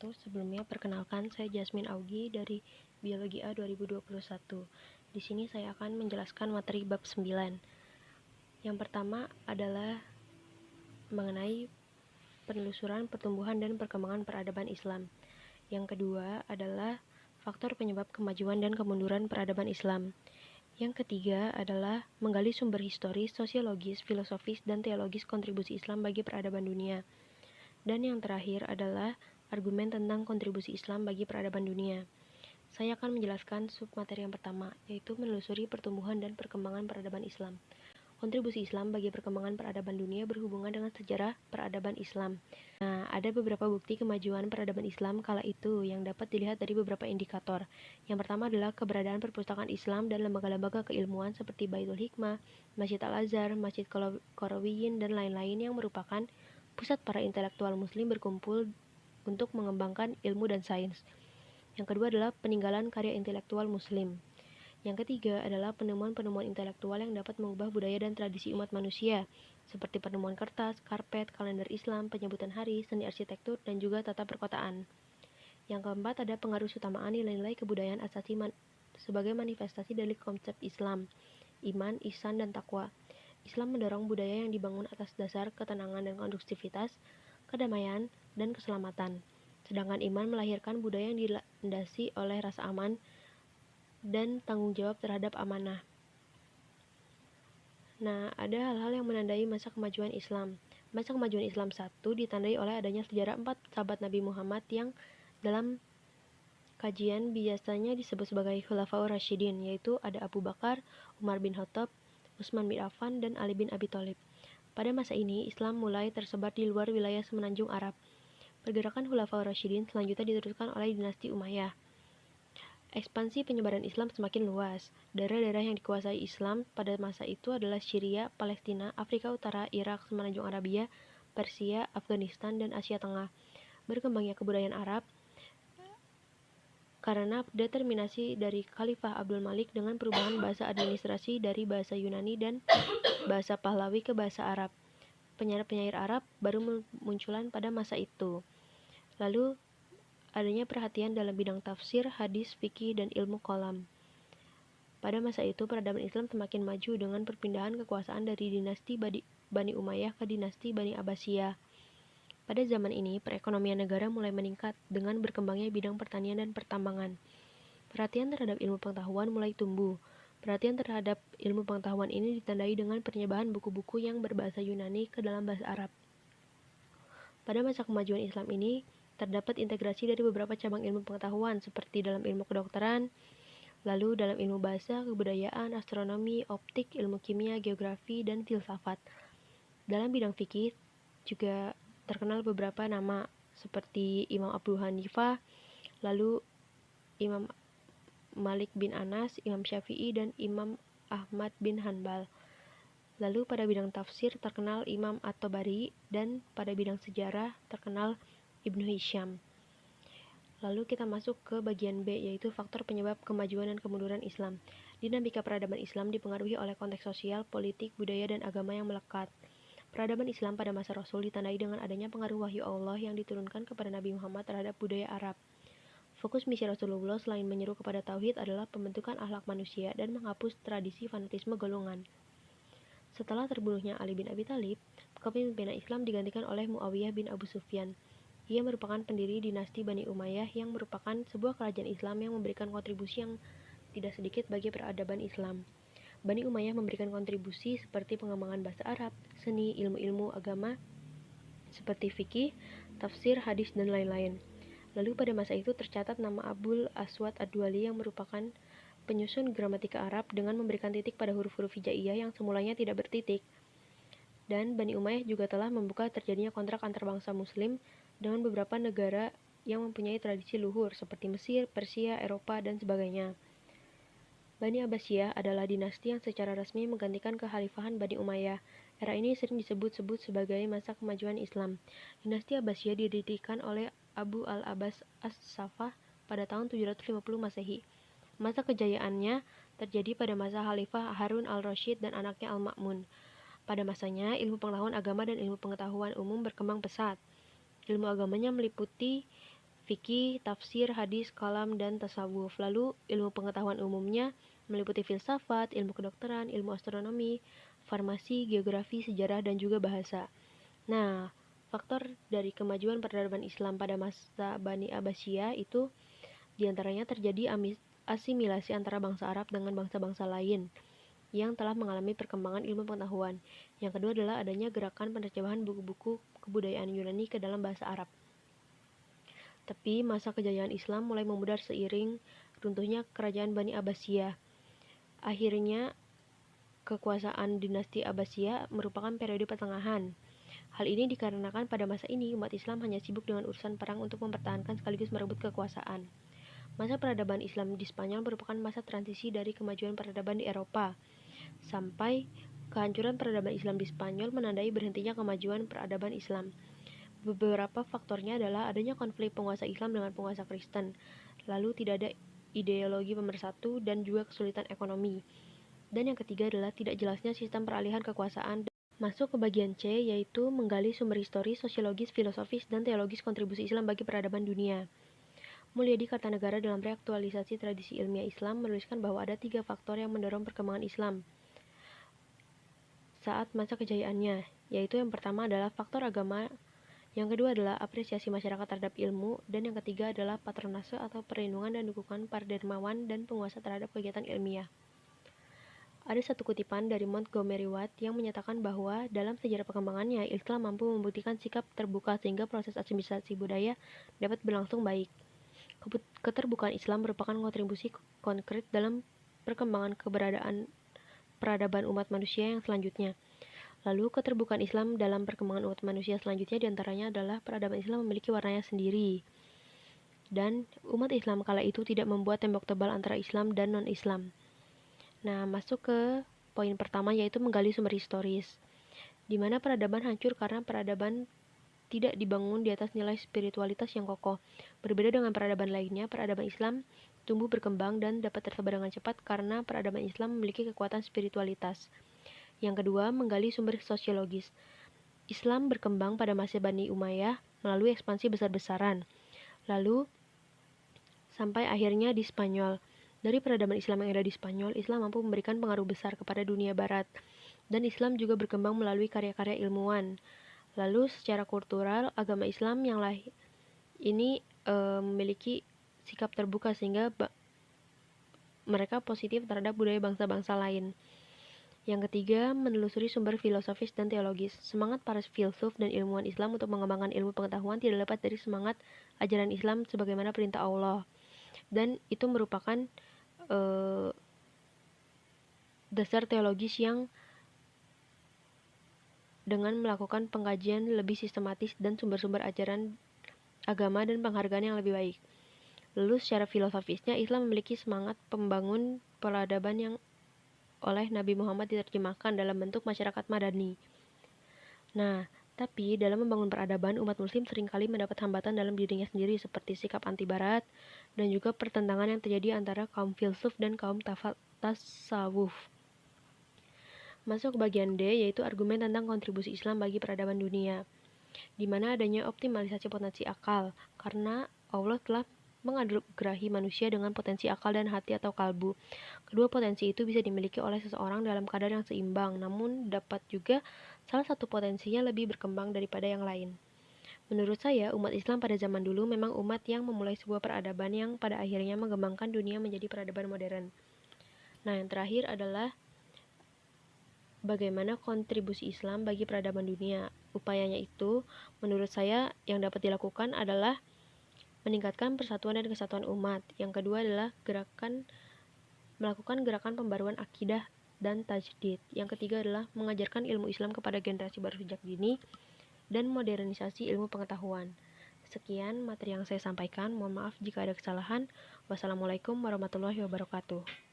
wabarakatuh. Sebelumnya perkenalkan, saya Jasmine Augie dari Biologi A 2021. Di sini saya akan menjelaskan materi bab 9. Yang pertama adalah mengenai penelusuran pertumbuhan dan perkembangan peradaban Islam. Yang kedua adalah faktor penyebab kemajuan dan kemunduran peradaban Islam. Yang ketiga adalah menggali sumber historis, sosiologis, filosofis, dan teologis kontribusi Islam bagi peradaban dunia. Dan yang terakhir adalah argumen tentang kontribusi Islam bagi peradaban dunia. Saya akan menjelaskan submateri yang pertama, yaitu menelusuri pertumbuhan dan perkembangan peradaban Islam. Kontribusi Islam bagi perkembangan peradaban dunia berhubungan dengan sejarah peradaban Islam. Nah, ada beberapa bukti kemajuan peradaban Islam kala itu yang dapat dilihat dari beberapa indikator. Yang pertama adalah keberadaan perpustakaan Islam dan lembaga-lembaga keilmuan seperti Baitul Hikmah, Masjid Al-Azhar, Masjid Qarawiyyin, dan lain-lain yang merupakan pusat para intelektual muslim berkumpul untuk mengembangkan ilmu dan sains. Yang kedua adalah peninggalan karya intelektual muslim. Yang ketiga adalah penemuan-penemuan intelektual yang dapat mengubah budaya dan tradisi umat manusia, seperti penemuan kertas, karpet, kalender Islam, penyebutan hari, seni arsitektur, dan juga tata perkotaan. Yang keempat ada pengaruh utamaan nilai-nilai kebudayaan asasi sebagai manifestasi dari konsep Islam, iman, ihsan, dan takwa. Islam mendorong budaya yang dibangun atas dasar ketenangan dan kondusivitas, kedamaian, dan keselamatan. Sedangkan iman melahirkan budaya yang dilandasi oleh rasa aman dan tanggung jawab terhadap amanah. Nah, ada hal-hal yang menandai masa kemajuan Islam. Masa kemajuan Islam 1 ditandai oleh adanya sejarah 4 sahabat Nabi Muhammad yang dalam kajian biasanya disebut sebagai Khulafaur Rasyidin, yaitu ada Abu Bakar, Umar bin Khattab, Utsman bin Affan, dan Ali bin Abi Thalib. Pada masa ini, Islam mulai tersebar di luar wilayah semenanjung Arab. Pergerakan Khulafaur Rasyidin selanjutnya diteruskan oleh dinasti Umayyah. Ekspansi penyebaran Islam semakin luas. Daerah-daerah yang dikuasai Islam pada masa itu adalah Syria, Palestina, Afrika Utara, Irak, Semenanjung Arabia, Persia, Afghanistan, dan Asia Tengah. Berkembangnya kebudayaan Arab karena determinasi dari Khalifah Abdul Malik dengan perubahan bahasa administrasi dari bahasa Yunani dan bahasa Pahlawi ke bahasa Arab. Penyair-penyair Arab baru munculan pada masa itu. Lalu adanya perhatian dalam bidang tafsir, hadis, fikih, dan ilmu kalam. Pada masa itu, peradaban Islam semakin maju dengan perpindahan kekuasaan dari dinasti Bani Umayyah ke dinasti Bani Abbasiyah. Pada zaman ini, perekonomian negara mulai meningkat dengan berkembangnya bidang pertanian dan pertambangan. Perhatian terhadap ilmu pengetahuan mulai tumbuh. Perhatian terhadap ilmu pengetahuan ini ditandai dengan penyebaran buku-buku yang berbahasa Yunani ke dalam bahasa Arab. Pada masa kemajuan Islam ini, terdapat integrasi dari beberapa cabang ilmu pengetahuan seperti dalam ilmu kedokteran, lalu dalam ilmu bahasa, kebudayaan, astronomi, optik, ilmu kimia, geografi, dan filsafat. Dalam bidang fikih juga terkenal beberapa nama seperti Imam Abu Hanifah, lalu Imam Malik bin Anas, Imam Syafi'i, dan Imam Ahmad bin Hanbal. Lalu pada bidang tafsir terkenal Imam At-Tabari, dan pada bidang sejarah terkenal Ibnu Hisham. Lalu kita masuk ke bagian B, yaitu faktor penyebab kemajuan dan kemunduran Islam. Dinamika peradaban Islam dipengaruhi oleh konteks sosial, politik, budaya, dan agama yang melekat. Peradaban Islam pada masa Rasul ditandai dengan adanya pengaruh wahyu Allah yang diturunkan kepada Nabi Muhammad terhadap budaya Arab. Fokus misi Rasulullah selain menyeru kepada tauhid adalah pembentukan akhlak manusia dan menghapus tradisi fanatisme golongan. Setelah terbunuhnya Ali bin Abi Thalib, kepemimpinan Islam digantikan oleh Muawiyah bin Abu Sufyan. Ia merupakan pendiri dinasti Bani Umayyah yang merupakan sebuah kerajaan Islam yang memberikan kontribusi yang tidak sedikit bagi peradaban Islam. Bani Umayyah memberikan kontribusi seperti pengembangan bahasa Arab, seni, ilmu-ilmu agama seperti fikih, tafsir, hadis, dan lain-lain. Lalu pada masa itu tercatat nama Abul Aswad Ad-Duali yang merupakan penyusun gramatika Arab dengan memberikan titik pada huruf-huruf hijaiyah yang semulanya tidak bertitik. Dan Bani Umayyah juga telah membuka terjadinya kontrak antar bangsa muslim dengan beberapa negara yang mempunyai tradisi luhur seperti Mesir, Persia, Eropa, dan sebagainya. Bani Abbasiyah adalah dinasti yang secara resmi menggantikan kekhalifahan Bani Umayyah. Era ini sering disebut-sebut sebagai masa kemajuan Islam. Dinasti Abbasiyah didirikan oleh Abu al-Abbas as-Saffah pada tahun 750 Masehi. Masa kejayaannya terjadi pada masa Khalifah Harun al-Rasyid dan anaknya Al-Ma'mun. Pada masanya, ilmu pengetahuan agama dan ilmu pengetahuan umum berkembang pesat. Ilmu agamanya meliputi fikih, tafsir, hadis, kalam, dan tasawuf. Lalu ilmu pengetahuan umumnya meliputi filsafat, ilmu kedokteran, ilmu astronomi, farmasi, geografi, sejarah, dan juga bahasa. Nah, faktor dari kemajuan peradaban Islam pada masa Bani Abbasiyah itu diantaranya terjadi asimilasi antara bangsa Arab dengan bangsa-bangsa lain yang telah mengalami perkembangan ilmu pengetahuan. Yang kedua adalah adanya gerakan penerjemahan buku-buku kebudayaan Yunani ke dalam bahasa Arab. Tapi masa kejayaan Islam mulai memudar seiring runtuhnya kerajaan Bani Abbasiyah. Akhirnya, kekuasaan dinasti Abbasiyah merupakan periode pertengahan. Hal ini dikarenakan pada masa ini umat Islam hanya sibuk dengan urusan perang untuk mempertahankan sekaligus merebut kekuasaan. Masa peradaban Islam di Spanyol merupakan masa transisi dari kemajuan peradaban di Eropa sampai kehancuran peradaban Islam di Spanyol menandai berhentinya kemajuan peradaban Islam. Beberapa faktornya adalah adanya konflik penguasa Islam dengan penguasa Kristen, lalu tidak ada ideologi pemersatu dan juga kesulitan ekonomi. Dan yang ketiga adalah tidak jelasnya sistem peralihan kekuasaan. Masuk ke bagian C, yaitu menggali sumber historis, sosiologis, filosofis, dan teologis kontribusi Islam bagi peradaban dunia. Mulyadi Kartanegara dalam reaktualisasi tradisi ilmiah Islam menuliskan bahwa ada 3 faktor yang mendorong perkembangan Islam saat masa kejayaannya, yaitu yang pertama adalah faktor agama, yang kedua adalah apresiasi masyarakat terhadap ilmu, dan yang ketiga adalah patronase atau perlindungan dan dukungan para dermawan dan penguasa terhadap kegiatan ilmiah. Ada satu kutipan dari Montgomery Watt yang menyatakan bahwa dalam sejarah perkembangannya, Islam mampu membuktikan sikap terbuka sehingga proses asimilasi budaya dapat berlangsung baik. Keterbukaan Islam merupakan kontribusi konkret dalam perkembangan peradaban umat manusia yang selanjutnya. Lalu, keterbukaan Islam dalam perkembangan umat manusia selanjutnya diantaranya adalah peradaban Islam memiliki warnanya sendiri. Dan umat Islam kala itu tidak membuat tembok tebal antara Islam dan non-Islam. Nah, masuk ke poin pertama, yaitu menggali sumber historis. Di mana peradaban hancur karena peradaban tidak dibangun di atas nilai spiritualitas yang kokoh. Berbeda dengan peradaban lainnya, peradaban Islam tumbuh berkembang dan dapat tersebar dengan cepat karena peradaban Islam memiliki kekuatan spiritualitas. Yang kedua, menggali sumber sosiologis. Islam berkembang pada masa Bani Umayyah melalui ekspansi besar-besaran. Lalu, sampai akhirnya di Spanyol. Dari peradaban Islam yang ada di Spanyol, Islam mampu memberikan pengaruh besar kepada dunia barat. Dan Islam juga berkembang melalui karya-karya ilmuwan. Lalu, secara kultural, agama Islam yang ini memiliki sikap terbuka sehingga mereka positif terhadap budaya bangsa-bangsa lain. Yang ketiga, menelusuri sumber filosofis dan teologis. Semangat para filsuf dan ilmuwan Islam untuk mengembangkan ilmu pengetahuan tidak lepas dari semangat ajaran Islam sebagaimana perintah Allah. Dan itu merupakan dasar teologis yang dengan melakukan pengkajian lebih sistematis dan sumber-sumber ajaran agama dan penghargaan yang lebih baik. Lalu secara filosofisnya, Islam memiliki semangat pembangun peradaban yang oleh Nabi Muhammad diterjemahkan dalam bentuk masyarakat madani. Nah, tapi dalam membangun peradaban, umat muslim seringkali mendapat hambatan dalam dirinya sendiri seperti sikap anti barat dan juga pertentangan yang terjadi antara kaum filsuf dan kaum tasawuf. Masuk ke bagian D, yaitu argumen tentang kontribusi Islam bagi peradaban dunia, di mana adanya optimalisasi potensi akal, karena Allah telah menganugerahi manusia dengan potensi akal dan hati atau kalbu. Kedua potensi itu bisa dimiliki oleh seseorang dalam kadar yang seimbang, namun dapat juga salah satu potensinya lebih berkembang daripada yang lain. Menurut saya, umat Islam pada zaman dulu memang umat yang memulai sebuah peradaban yang pada akhirnya mengembangkan dunia menjadi peradaban modern. Nah, yang terakhir adalah bagaimana kontribusi Islam bagi peradaban dunia. Upayanya itu, menurut saya, yang dapat dilakukan adalah meningkatkan persatuan dan kesatuan umat. Yang kedua adalah melakukan gerakan pembaruan akidah dan tajdid. Yang ketiga adalah mengajarkan ilmu Islam kepada generasi baru sejak dini dan modernisasi ilmu pengetahuan. Sekian materi yang saya sampaikan. Mohon maaf jika ada kesalahan. Wassalamualaikum warahmatullahi wabarakatuh.